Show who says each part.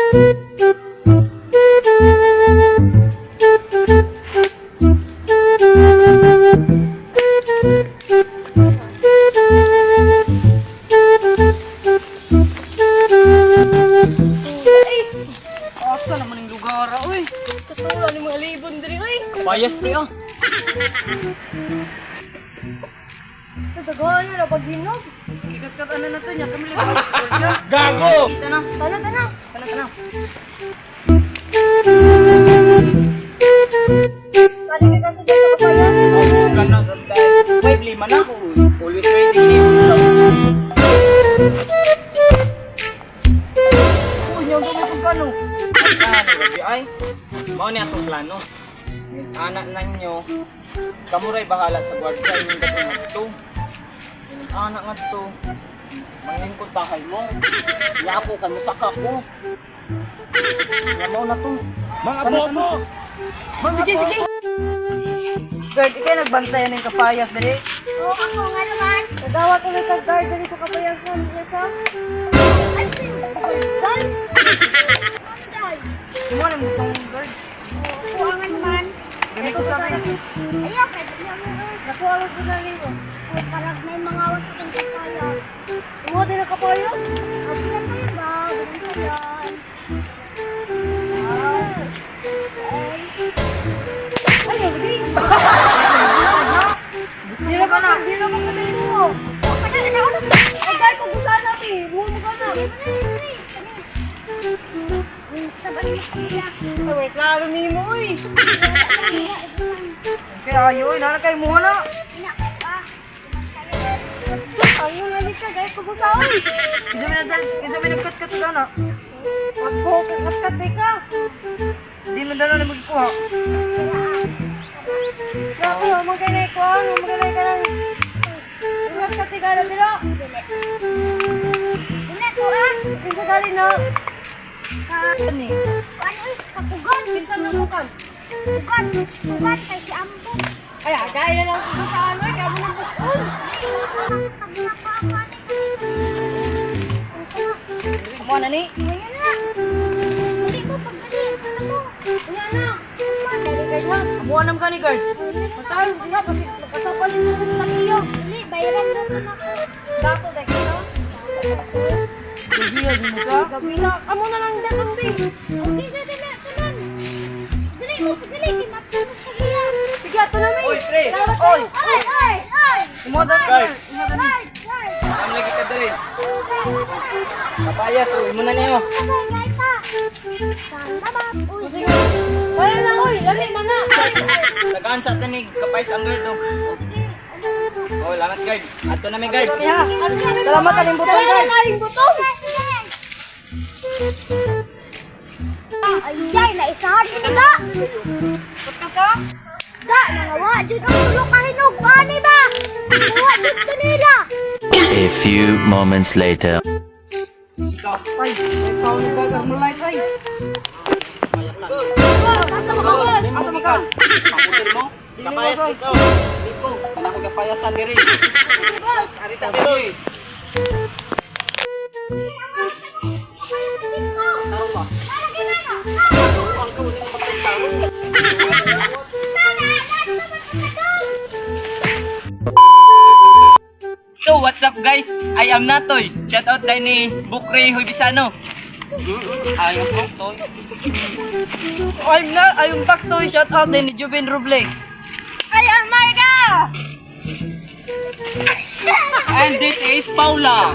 Speaker 1: Asa naman yung lugar, oy?
Speaker 2: Katulad ni mga libon diri oy.
Speaker 1: Bias pre ah.
Speaker 2: Tatagawa na paghinog.
Speaker 1: Kikat-kat ano na to niya, kami lipat.
Speaker 3: Gago!
Speaker 1: Kita na.
Speaker 2: Tana.
Speaker 1: Tana.
Speaker 2: Kali ka sa kapayas.
Speaker 1: Gana, dahil may blima na ako. Always ready games daw. Uy, niyong dumi kong plano. Ay, mao ni atong plano. Anak na nyo, kamuray bahala sa guardia yung gatong nga ito. Yung anak nga ito, manglingkod bahay mo. Yapo ka, musaka ko. Namaw na to.
Speaker 3: Mga bobo!
Speaker 1: Sige. Gerd, ikay nagbantayan ng kapayas, dali.
Speaker 2: Oo, ako nga naman. Nagawat ulit ang guard dali sa kapayas mo niya sa. Ay, sino? Guard?
Speaker 1: Kumuha na mo itong Gerd.
Speaker 2: Oo, nga naman.
Speaker 1: Gani ko sabi.
Speaker 2: Ayaw, pwede niya mo. Nakuha lang sa dali ko. Ay, parang may mga awat sa kong kapayas. Kumuha din ang kapayas? Kapilan mo yun ba? Ganun ka yan. Ay, hindi.
Speaker 1: Di na ka na.
Speaker 2: Hindi na mo kami mo. Agay ko gusto natin. Buho mo ka na. Sabay mo siya. Ay, wait, klaro ni mo eh.
Speaker 1: Kaya ayo, nana kayo mo na.
Speaker 2: Ano na nito? Agay ko gusto eh.
Speaker 1: Kinsa may nagkat-kat sana.
Speaker 2: Ako, kakatay ka.
Speaker 1: Di man dala na magkuha.
Speaker 2: Ako, magkanay ko. Magkanay ka lang. Kakatay ka na dito. Dili ko ah. Pinsa gali na.
Speaker 1: Ani.
Speaker 2: Ano is kapugan? Pinsa mo bukan? Pugan kay si Ambo. Ay, agay na lang ko sa ano. Kaya mo nang bukun.
Speaker 1: Kumuha na ni.
Speaker 2: Ngayon na. Hindi mo pagdali. Ano mo? Ngayon na. Madali ka na.
Speaker 1: Kumuha nam ka ni Gerd.
Speaker 2: Matayo, hindi na. Kasi magkasapalin mo sa lakiyo. Dali, bayaran na ito na ko. Dato, dahil ka na.
Speaker 1: Gagiya di mo sa.
Speaker 2: Gabi na. Amo na lang dito, Bi. Okay, dali na. Tanan. Dali mo, dali. Kinapos ka niya. Sige, ito na, Mi.
Speaker 1: Oy, pre.
Speaker 2: Salamat
Speaker 1: Oy.
Speaker 2: sa'yo. Ay.
Speaker 1: Kumuha na ni Gerd.
Speaker 2: Ay.
Speaker 1: Ang lagi ka dali. Kapayas, uy mo na niyo.
Speaker 2: Wala na, uy. Lali mo na.
Speaker 1: Tagaan sa tanig kapayas ang Gerd oh. Oh, lamat Gerd. Ato na may Gerd.
Speaker 2: Salamat aling butong. Salamat aling butong. Ay, naisahan ko na.
Speaker 1: Puto ka?
Speaker 2: Da, nangawa. Dito ang tulong kahinog. Ani ba? Kuha dito nila.
Speaker 4: A few moments later.
Speaker 1: Ay, ikaw nagagar mo light ay.
Speaker 2: Nasa makabas.
Speaker 1: Asa mo ka? Papusin mo? Kapayas dito. Dito. Wala ko kapayasan diri. Ari sa Pinoy. Taro ba? Ang gawin mo pagkatao. So, what's up guys? I am Natoy. Shout out tayo ni Bukre Huibisano. Ayong Baktoy. Ayong Baktoy. Shout out din ni Jubin Roble.
Speaker 2: Ay, Amarga!
Speaker 1: And this is Paula.